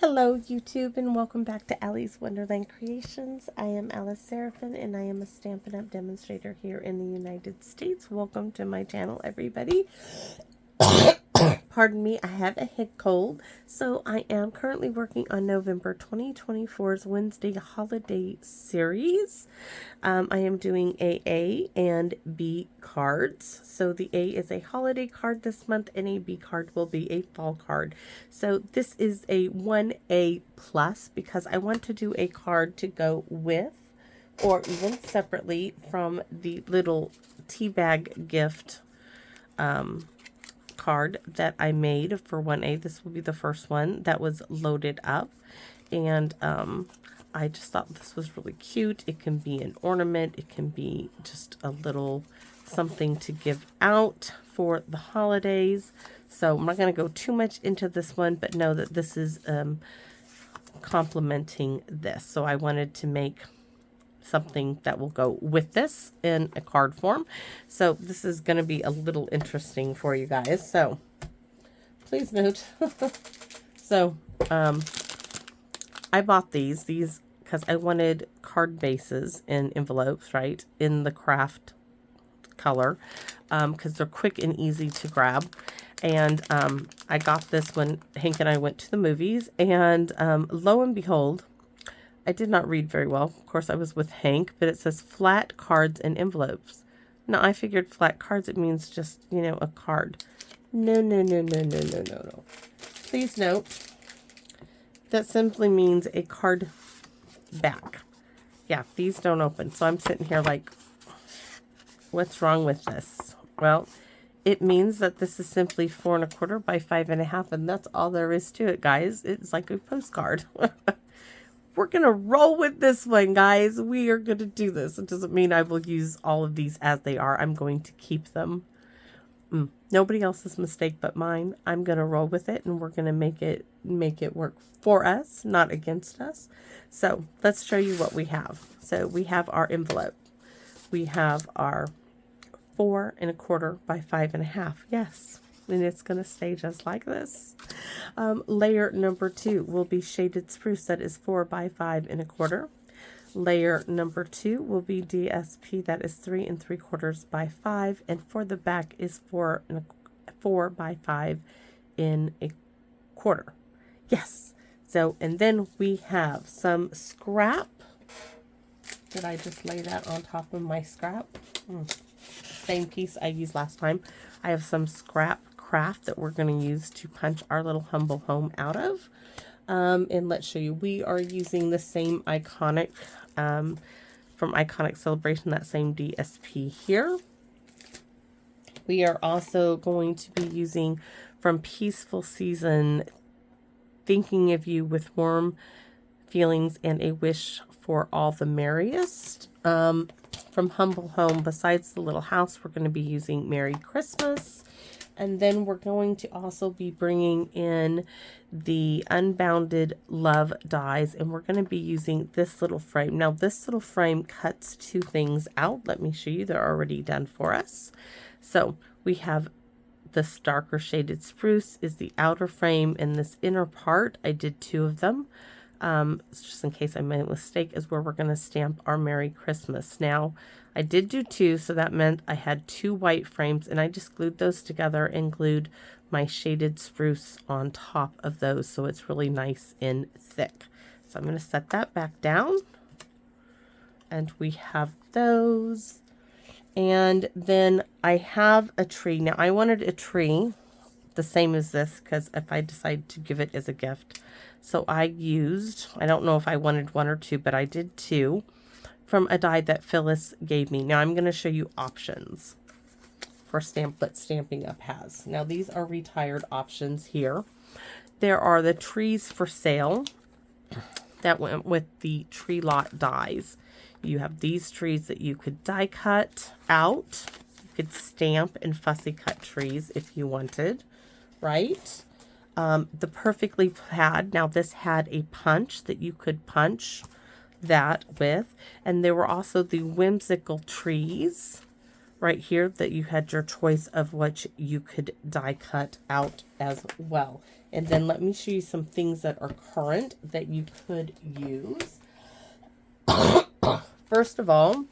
Hello YouTube and welcome back to Allie's Wonderland Creations. I am Alice Seraphin and I am a Stampin' Up! Demonstrator here in the United States. Welcome to my channel, everybody. Pardon me, I have a head cold, so I am currently working on November 2024's Wednesday holiday series. I am doing A and B cards. So the A is a holiday card this month and a B card will be a fall card. So this is a 1A plus because I want to do a card to go with or even separately from the little tea bag gift card that I made for 1A. This will be the first one that was loaded up, and I just thought this was really cute. It can be an ornament, it can be just a little something to give out for the holidays. So I'm not going to go too much into this one, but know that this is complementing this. So I wanted to make something that will go with this in a card form. So this is going to be a little interesting for you guys. So please note. So I bought these because I wanted card bases in envelopes, right, in the Kraft color, because they're quick and easy to grab. And I got this when Hank and I went to the movies, and lo and behold, I did not read very well. Of course, I was with Hank, but it says flat cards and envelopes. Now, I figured flat cards, it means just, you know, a card. No. Please note, that simply means a card back. Yeah, these don't open. So I'm sitting here like, what's wrong with this? Well, it means that this is simply 4 1/4 by 5 1/2, and that's all there is to it, guys. It's like a postcard. We're going to roll with this one, guys. We are going to do this. It doesn't mean I will use all of these as they are. I'm going to keep them. Nobody else's mistake but mine. I'm going to roll with it, and we're going to make it work for us, not against us. So let's show you what we have. So we have our envelope. We have our 4 1/4 by 5 1/2. Yes. And it's going to stay just like this. Layer number 2 will be shaded spruce. That is 4 by 5 1/4. Layer number 2 will be DSP. That is 3 3/4 by 5. And for the back is 4 by 5 1/4. Yes. So, and then we have some scrap. Did I just lay that on top of my scrap? Same piece I used last time. I have some scrap Kraft that we're going to use to punch our little humble home out of. And let's show you. We are using the same iconic, from Iconic Celebration, that same DSP here. We are also going to be using from Peaceful Season, Thinking of You with Warm Feelings and a Wish for All the Merriest. From Humble Home, besides the little house, we're going to be using Merry Christmas. And then we're going to also be bringing in the Unbounded Love dies, and we're going to be using this little frame. Now, this little frame cuts 2 things out. Let me show you. They're already done for us. So we have this darker shaded spruce is the outer frame, and this inner part, I did 2 of them. Just in case I made a mistake, is where we're going to stamp our Merry Christmas. Now, I did do 2, so that meant I had 2 white frames, and I just glued those together and glued my shaded spruce on top of those, so it's really nice and thick. So I'm going to set that back down, and we have those. And then I have a tree. Now, I wanted a tree the same as this, because if I decide to give it as a gift. So I used, I don't know if I wanted 1 or 2, but I did 2 from a die that Phyllis gave me. Now I'm going to show you options for Stampin' Up has. Now these are retired options here. There are the trees for sale that went with the tree lot dies. You have these trees that you could die cut out. You could stamp and fussy cut trees if you wanted, right? The Perfectly Plaid. Now this had a punch that you could punch that with, and there were also the whimsical trees right here that you had your choice of what you could die cut out as well. And then let me show you some things that are current that you could use. First of all,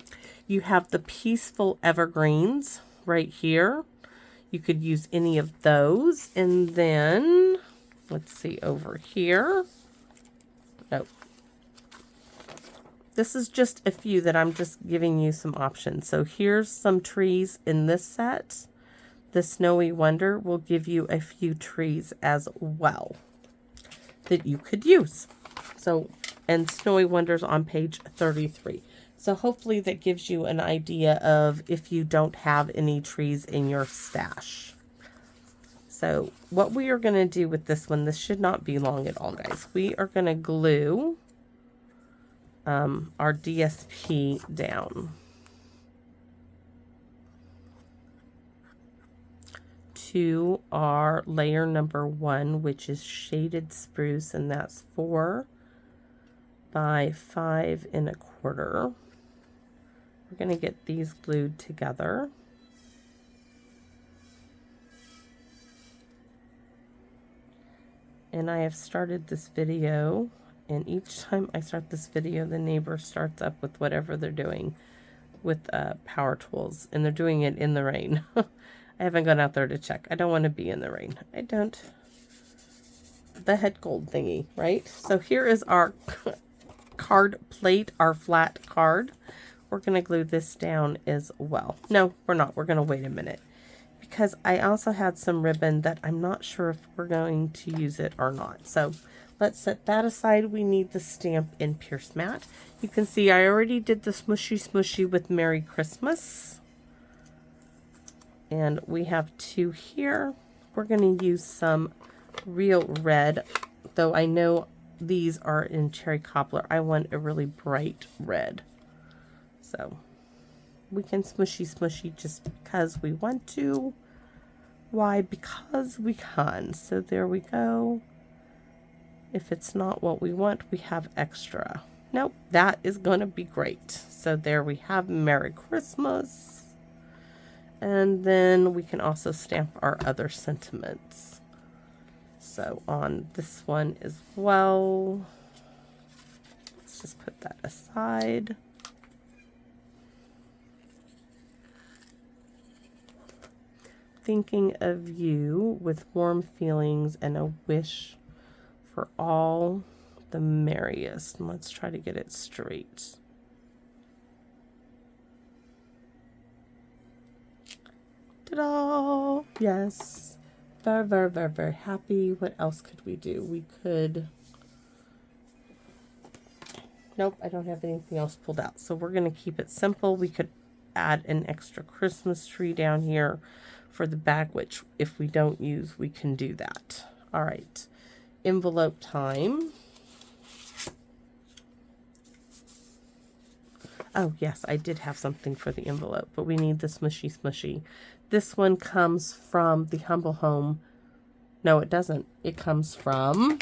you have the Peaceful Evergreens right here. You could use any of those. And then, let's see over here. Nope. This is just a few that I'm just giving you some options. So here's some trees in this set. The Snowy Wonder will give you a few trees as well that you could use. So, and Snowy Wonder's on page 33. So hopefully that gives you an idea of if you don't have any trees in your stash. So what we are going to do with this one, this should not be long at all, guys. We are going to glue our DSP down to our layer number 1, which is shaded spruce, and that's 4 by 5 1/4. We're going to get these glued together. And I have started this video, and each time I start this video, the neighbor starts up with whatever they're doing with power tools, and they're doing it in the rain. I haven't gone out there to check. I don't want to be in the rain. I don't. The head gold thingy, right? So here is our card plate, our flat card. We're going to glue this down as well. No, we're not. We're going to wait a minute, because I also had some ribbon that I'm not sure if we're going to use it or not. So let's set that aside. We need the stamp in Pierce Matte. You can see I already did the smushy smushy with Merry Christmas. And we have 2 here. We're going to use some Real Red, though I know these are in Cherry Cobbler. I want a really bright red. So we can smushy smushy just because we want to. Why? Because we can. So there we go. If it's not what we want, we have extra. Nope, that is going to be great. So there we have Merry Christmas. And then we can also stamp our other sentiments. So on this one as well. Let's just put that aside. Thinking of you with warm feelings and a wish for all the merriest. And let's try to get it straight. Ta-da! Yes. Very, very, very, very happy. What else could we do? We could... Nope, I don't have anything else pulled out. So we're going to keep it simple. We could add an extra Christmas tree down here for the back, which if we don't use, we can do that. All right. Envelope time. Oh, yes, I did have something for the envelope, but we need the smushy smushy. This one comes from the Humble Home. No, it doesn't. It comes from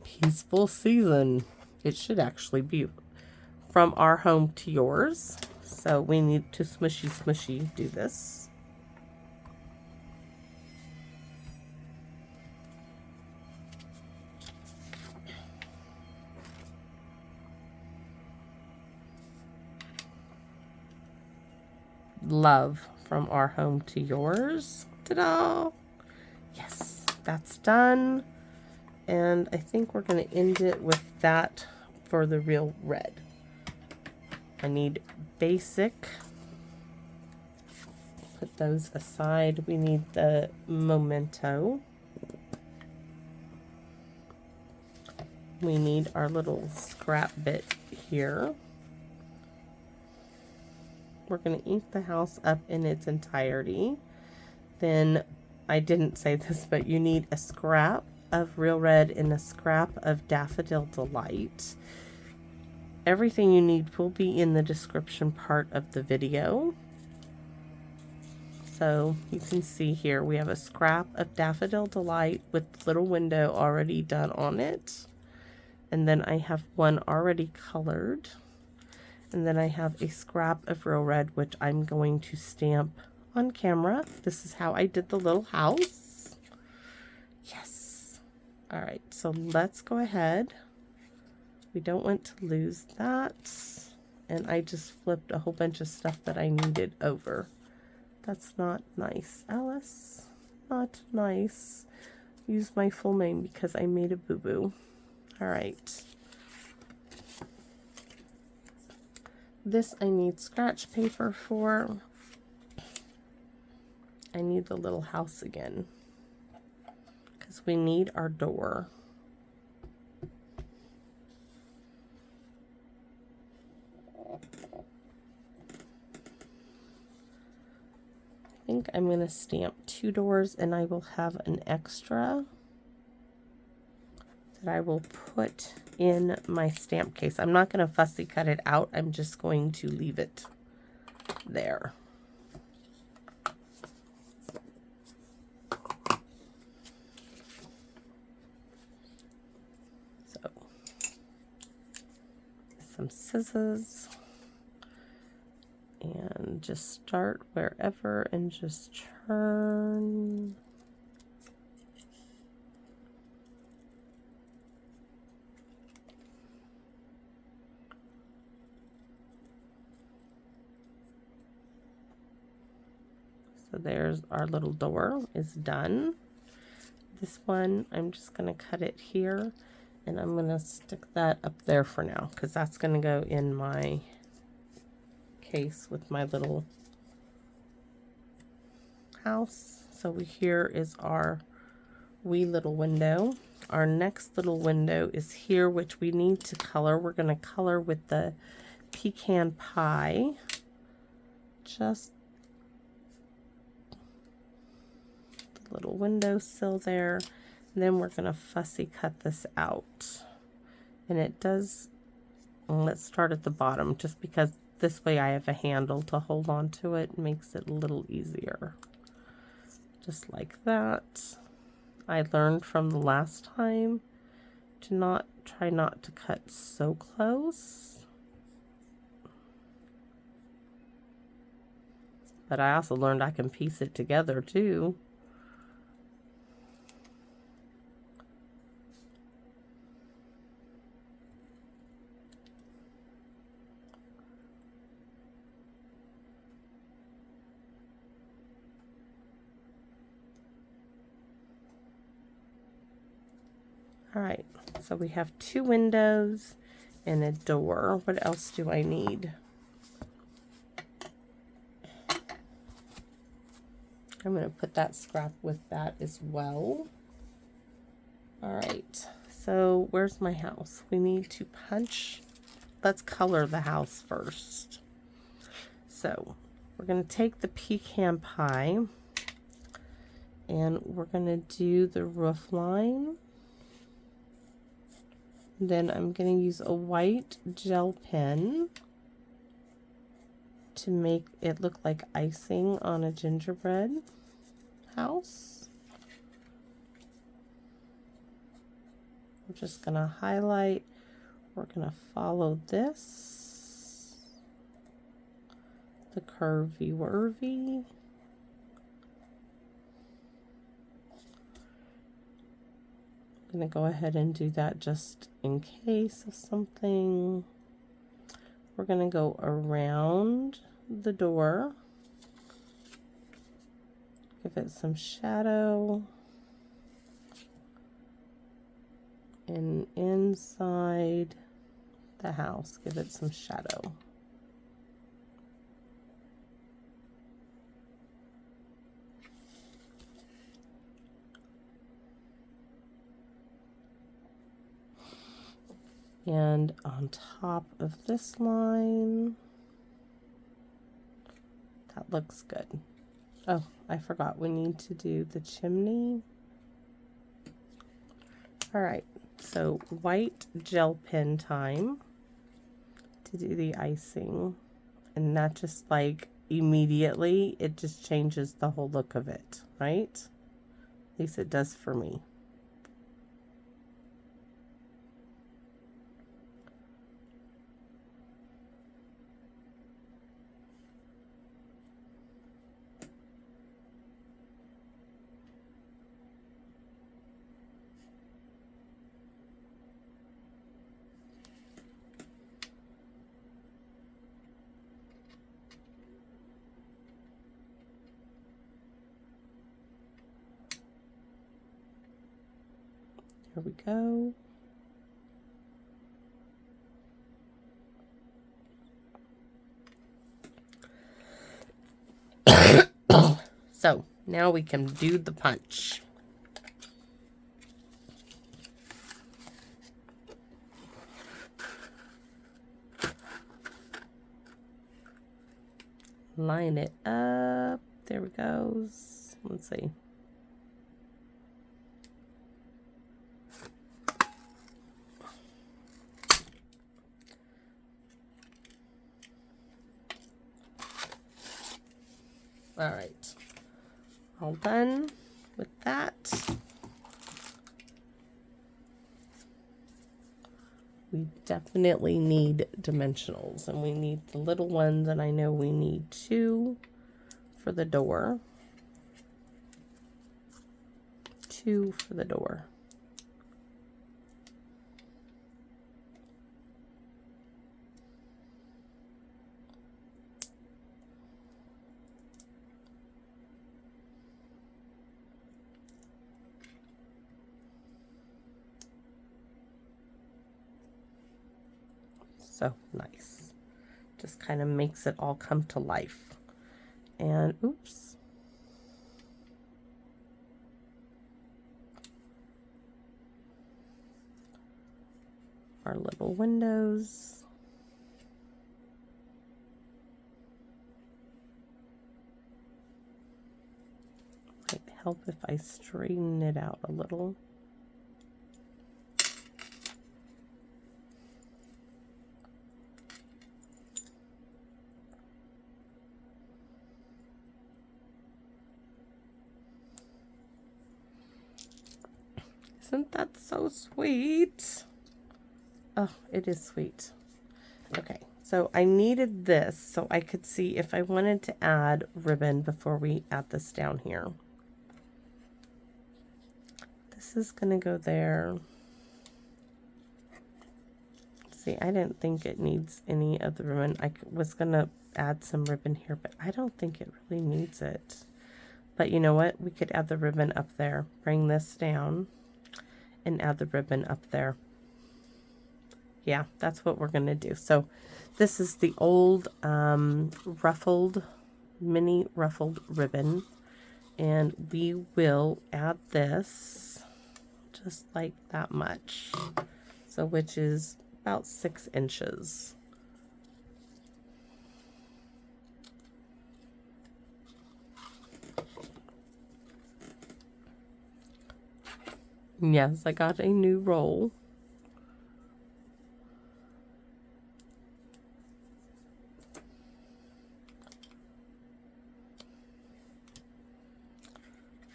Peaceful Season. It should actually be From Our Home to Yours. So we need to smushy smushy do this. Love From Our Home to Yours. Ta-da! Yes, that's done. And I think we're going to end it with that for the Real Red. I need basic. Put those aside. We need the Memento. We need our little scrap bit here. We're going to ink the house up in its entirety. Then, I didn't say this, but you need a scrap of Real Red and a scrap of Daffodil Delight. Everything you need will be in the description part of the video. So you can see here we have a scrap of Daffodil Delight with little window already done on it. And then I have one already colored. And then I have a scrap of Real Red, which I'm going to stamp on camera. This is how I did the little house. Yes. All right, so let's go ahead. We don't want to lose that. And I just flipped a whole bunch of stuff that I needed over. That's not nice, Alice. Not nice. Use my full name because I made a boo-boo. All right. This I need scratch paper for. I need the little house again because we need our door. I think I'm going to stamp 2 doors, and I will have an extra that I will put in my stamp case. I'm not going to fussy cut it out. I'm just going to leave it there. So, some scissors. And just start wherever and just turn. So there's our little door is done. This one, I'm just going to cut it here, and I'm going to stick that up there for now because that's going to go in my case with my little house. So here is our wee little window. Our next little window is here, which we need to color. We're going to color with the pecan pie. Just the little windowsill there. And then we're going to fussy cut this out. And it does, well, let's start at the bottom just because this way I have a handle to hold on to it. Makes it a little easier. Just like that. I learned from the last time to try not to cut so close. But I also learned I can piece it together too. All right, so we have 2 windows and a door. What else do I need? I'm going to put that scrap with that as well. All right, so where's my house? We need to punch. Let's color the house first. So we're going to take the pecan pie and we're going to do the roof line. Then I'm going to use a white gel pen to make it look like icing on a gingerbread house. We're just going to highlight. We're going to follow this, the curvy-wurvy. I'm going to go ahead and do that just in case of something. We're going to go around the door, give it some shadow, and inside the house, give it some shadow. And on top of this line, that looks good. Oh, I forgot we need to do the chimney. All right, so white gel pen time to do the icing. And not just like immediately, it just changes the whole look of it, right? At least it does for me. Here we go. So now we can do the punch. Line it up. There it goes. Let's see. All right. All done with that. We definitely need dimensionals, and we need the little ones, and I know we need 2 for the door. 2 for the door. So nice. Just kind of makes it all come to life. And oops. Our little windows. Might help if I straighten it out a little. Isn't that so sweet? Oh, it is sweet. Okay, so I needed this so I could see if I wanted to add ribbon before we add this down here. This is going to go there. See, I didn't think it needs any of the ribbon. I was going to add some ribbon here, but I don't think it really needs it. But you know what? We could add the ribbon up there. Bring this down and add the ribbon up there. Yeah, that's what we're going to do. So this is the old ruffled, mini ruffled ribbon. And we will add this just like that much. So which is about 6 inches. Yes, I got a new roll.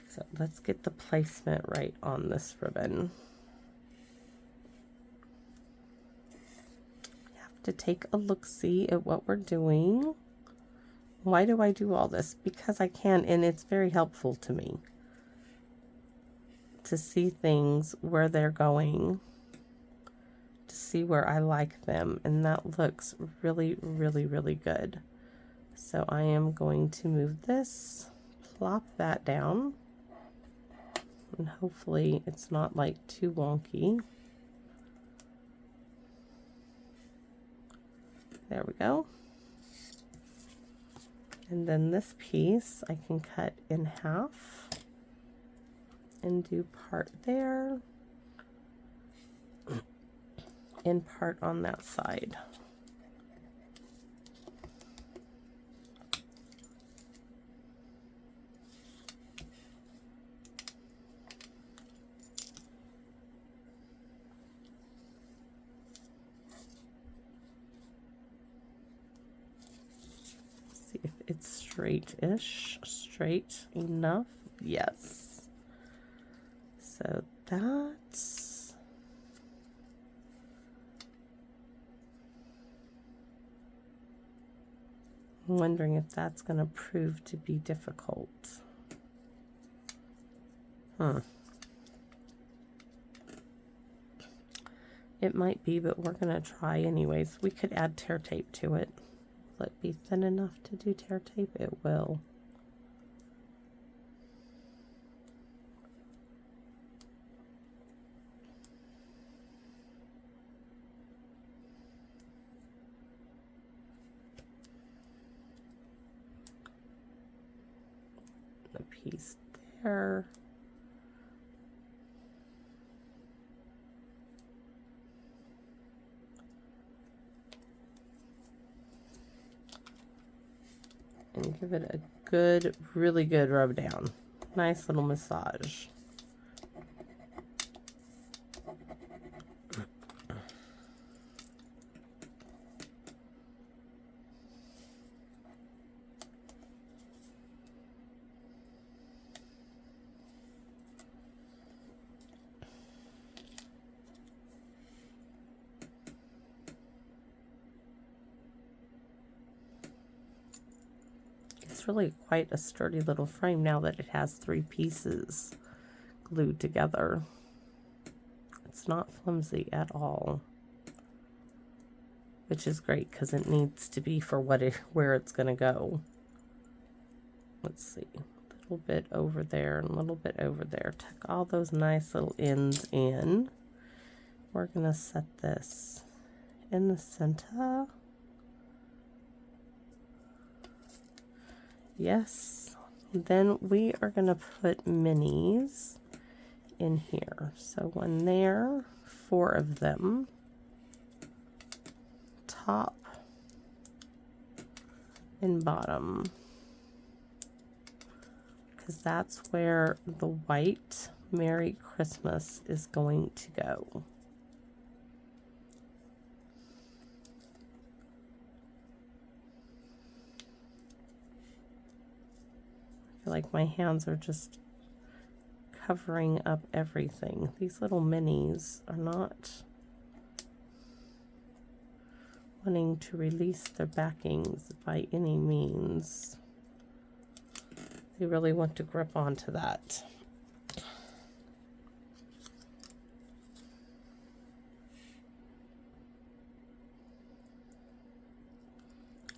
So let's get the placement right on this ribbon. You have to take a look-see at what we're doing. Why do I do all this? Because I can, and it's very helpful to me to see things where they're going, to see where I like them, and that looks really, really, really good. So I am going to move this, plop that down, and hopefully it's not like too wonky. There we go. And then this piece I can cut in half and do part there and part on that side. See if it's straight-ish, straight enough. Yes. So that's I'm wondering if that's going to prove to be difficult. It might be, but we're going to try anyways. We could add tear tape to it. Will it be thin enough to do tear tape? It will. piece there. And give it a good, really good rub down. Nice little massage. It's really quite a sturdy little frame now that it has 3 pieces glued together. It's not flimsy at all, which is great because it needs to be for where it's going to go. Let's see, a little bit over there and a little bit over there. Tuck all those nice little ends in. We're going to set this in the center. Yes. Then we are going to put minis in here. So one there, 4 of them. Top and bottom. Because that's where the white Merry Christmas is going to go. Like my hands are just covering up everything. These little minis are not wanting to release their backings by any means. They really want to grip onto that.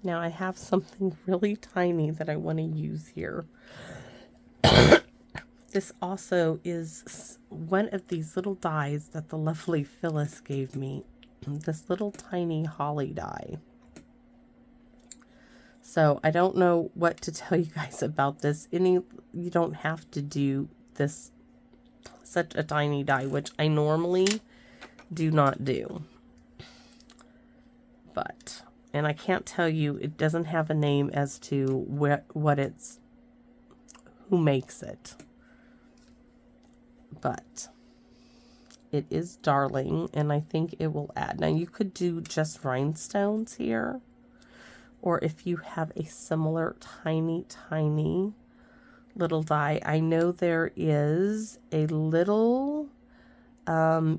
Now I have something really tiny that I want to use here. This also is one of these little dies that the lovely Phyllis gave me. This little tiny holly die. So I don't know what to tell you guys about this. You don't have to do this, such a tiny die, which I normally do not do. But, and I can't tell you, it doesn't have a name as to who makes it. But it is darling, and I think it will add. Now you could do just rhinestones here, or if you have a similar tiny little die. I know there is a little there's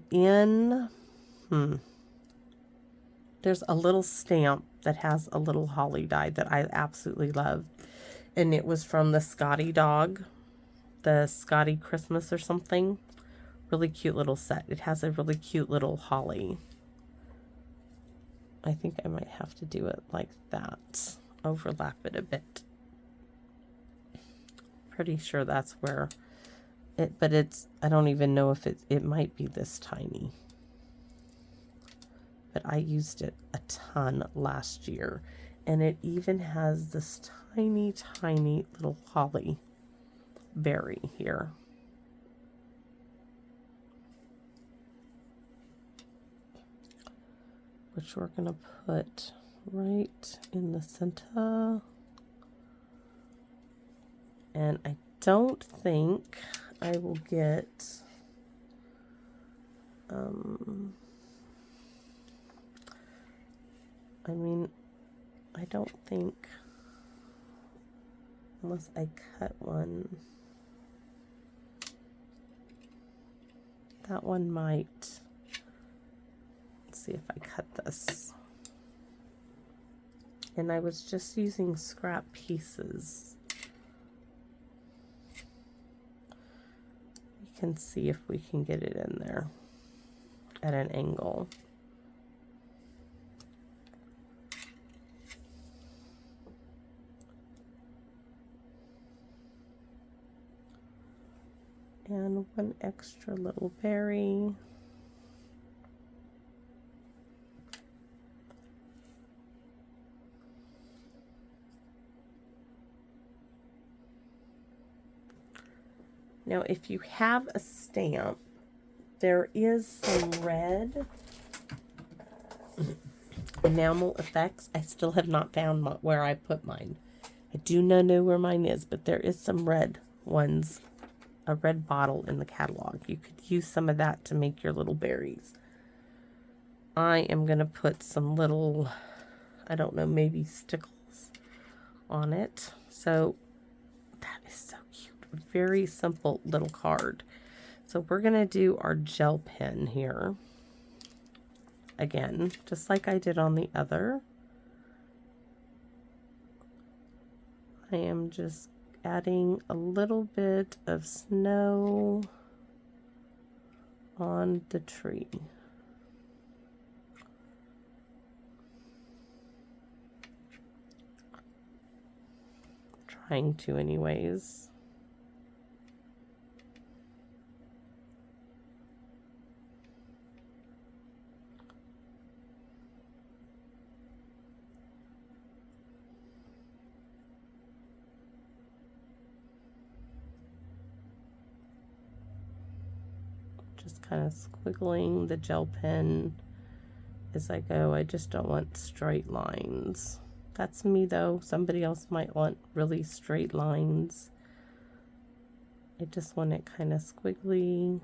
a little stamp that has a little holly die that I absolutely love, and it was from the Scotty dog, the Scotty Christmas or something. Really cute little set. It has a really cute little holly. I think I might have to do it like that. Overlap it a bit. Pretty sure that's where it, but it's, I don't even know if it might be this tiny. But I used it a ton last year. And it even has this tiny little holly berry here. Which we're going to put right in the center. And I don't think I will get I don't think, unless I cut one, that one might. Let's see if I cut this. And I was just using scrap pieces. We can see if we can get it in there at an angle. And one extra little berry. Now, if you have a stamp, there is some red enamel effects. I still have not found where I put mine. I do not know where mine is, but there is some red ones, a red bottle in the catalog. You could use some of that to make your little berries. I am going to put some little, I don't know, maybe stickles on it. So that is so cute. Very simple little card. So we're going to do our gel pen here. Again, just like I did on the other. I am just adding a little bit of snow on the tree. Trying to anyways. Just kind of squiggling the gel pen as I go. I just don't want straight lines. That's me though. Somebody else might want really straight lines. I just want it kind of squiggly.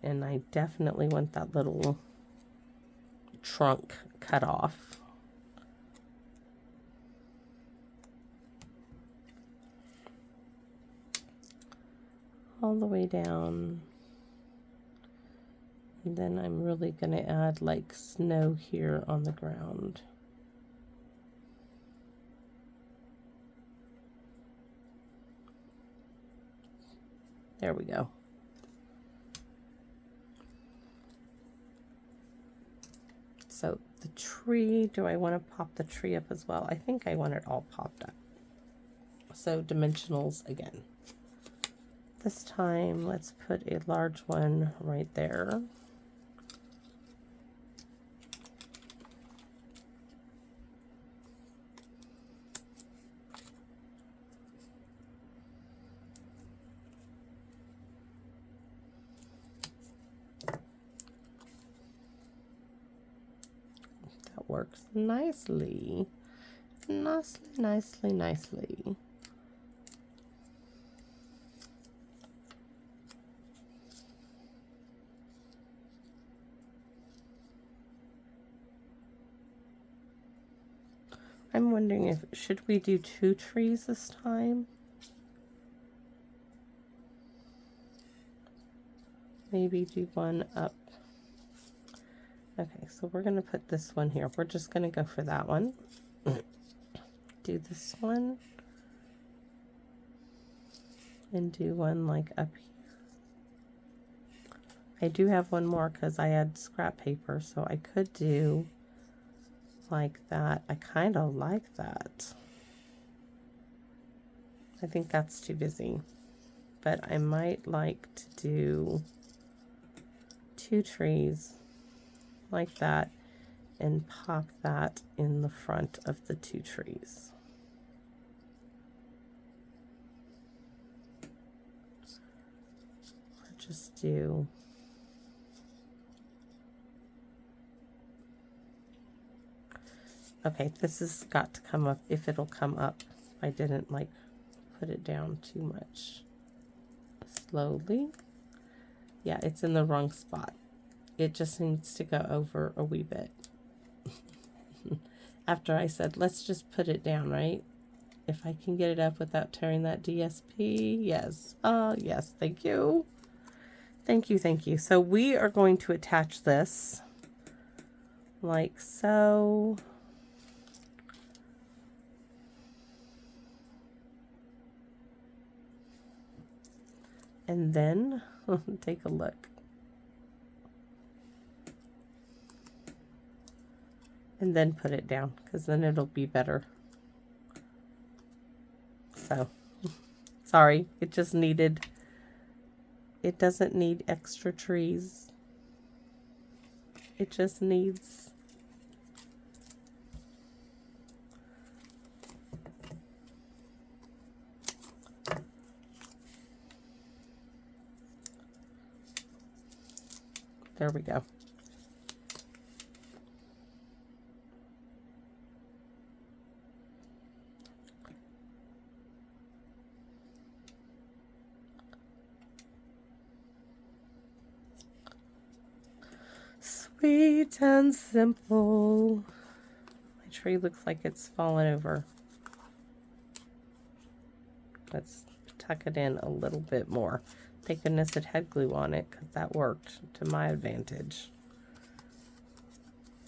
And I definitely want that little trunk cut off. All the way down. And then I'm really going to add like snow here on the ground. There we go. So the tree, do I want to pop the tree up as well? I think I want it all popped up. So dimensionals again. This time, let's put a large one right there. That works nicely. Nicely. I'm wondering if, should we do 2 trees this time? Maybe do one up. Okay, so we're going to put this one here. We're just going to go for that one. Do this one. And do one like up here. I do have one more because I had scrap paper, so I could do like that. I kind of like that. I think that's too busy, but I might like to do 2 trees like that and pop that in the front of the 2 trees. Or just do okay, this has got to come up, if it'll come up. I didn't like put it down too much. Slowly. Yeah, it's in the wrong spot. It just needs to go over a wee bit. After I said, let's just put it down, right? If I can get it up without tearing that DSP, yes. Yes, thank you. Thank you. So we are going to attach this like so. And then take a look. And then put it down, because then it'll be better. So, sorry, it It doesn't need extra trees. It just needs there we go. Sweet and simple. My tree looks like it's fallen over. Let's tuck it in a little bit more. Thank goodness it had glue on it, because that worked to my advantage.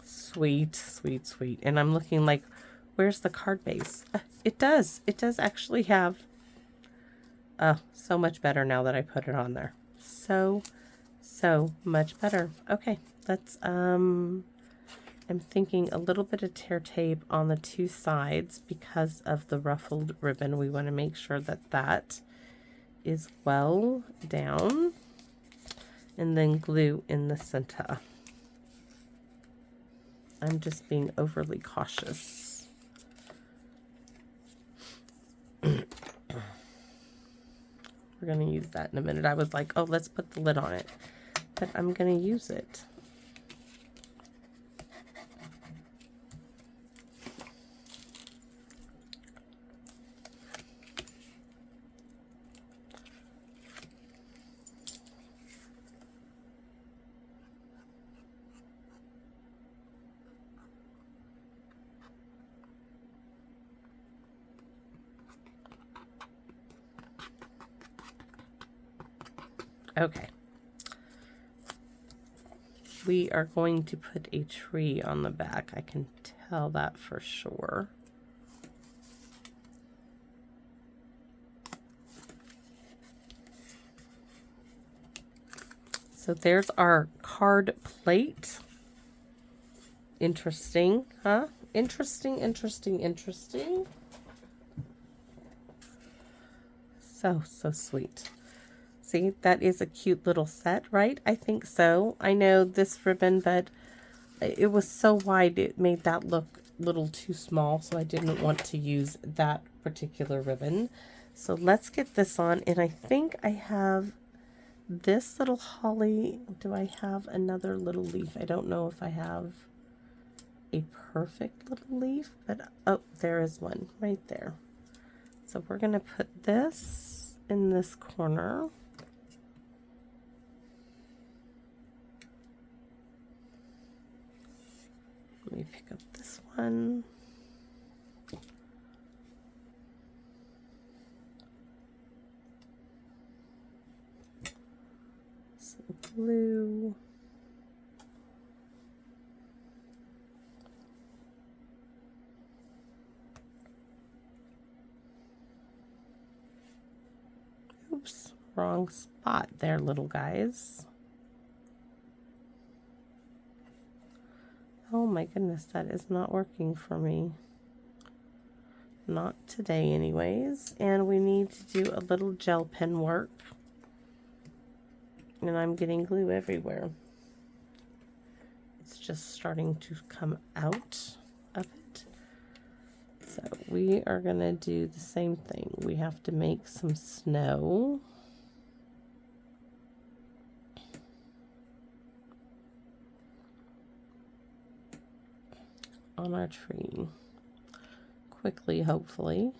Sweet, sweet, sweet. And I'm looking like, where's the card base? It does. It does actually have... so much better now that I put it on there. So much better. Okay, let's, I'm thinking a little bit of tear tape on the two sides because of the ruffled ribbon. We want to make sure that that is well down, and then glue in the center. I'm just being overly cautious. We're going to use that in a minute. I was like, oh, let's put the lid on it, but I'm going to use it. Okay. We are going to put a tree on the back. I can tell that for sure. So there's our card plate. Interesting, huh? Interesting, interesting, interesting. So sweet. See, that is a cute little set, right? I think so. I know this ribbon, but it was so wide, it made that look a little too small, so I didn't want to use that particular ribbon. So let's get this on, and I think I have this little holly. Do I have another little leaf? I don't know if I have a perfect little leaf, but oh, there is one right there. So we're going to put this in this corner. Let me pick up this one. Some glue. Oops, wrong spot there, little guys. Oh my goodness, that is not working for me. Not today anyways. And we need to do a little gel pen work. And I'm getting glue everywhere. It's just starting to come out of it. So we are going to do the same thing. We have to make some snow. On our tree. Quickly, hopefully.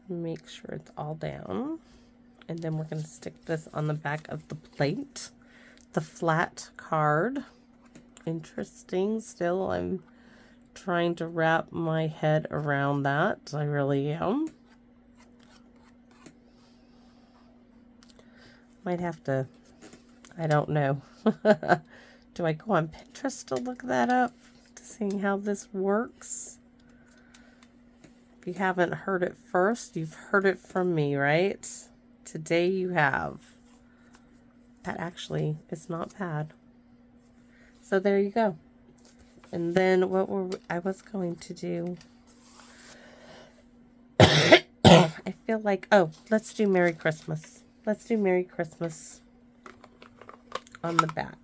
Make sure it's all down. And then we're going to stick this on the back of the plate. The flat card. Interesting. Still, I'm trying to wrap my head around that. I really am. Might have to, I don't know. Do I go on Pinterest to look that up? To see how this works? If you haven't heard it first, you've heard it from me, right? Today you have. That actually is not bad. So there you go. And then what I was going to do. I feel like, oh, let's do Merry Christmas. Let's do Merry Christmas on the back.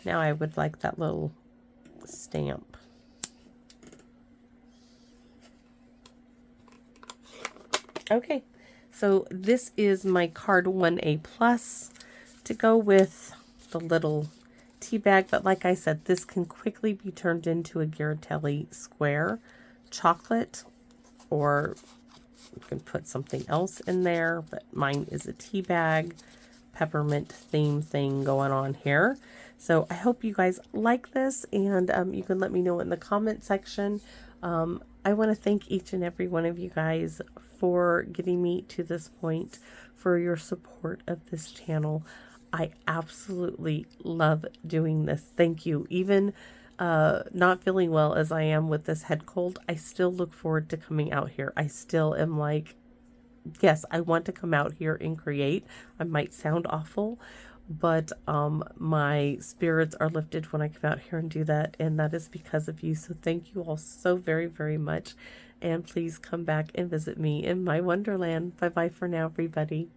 Now I would like that little stamp. Okay, so this is my card 1A plus to go with the little tea bag, but like I said, this can quickly be turned into a Ghirardelli square chocolate, or you can put something else in there, but mine is a tea bag peppermint theme thing going on here. So I hope you guys like this, and you can let me know in the comment section. I want to thank each and every one of you guys for getting me to this point, for your support of this channel. I absolutely love doing this. Thank you. Even not feeling well as I am with this head cold, I still look forward to coming out here. I still am like, yes, I want to come out here and create. I might sound awful, but my spirits are lifted when I come out here and do that, and that is because of you. So thank you all so very, very much, and please come back and visit me in my wonderland. Bye bye for now, everybody.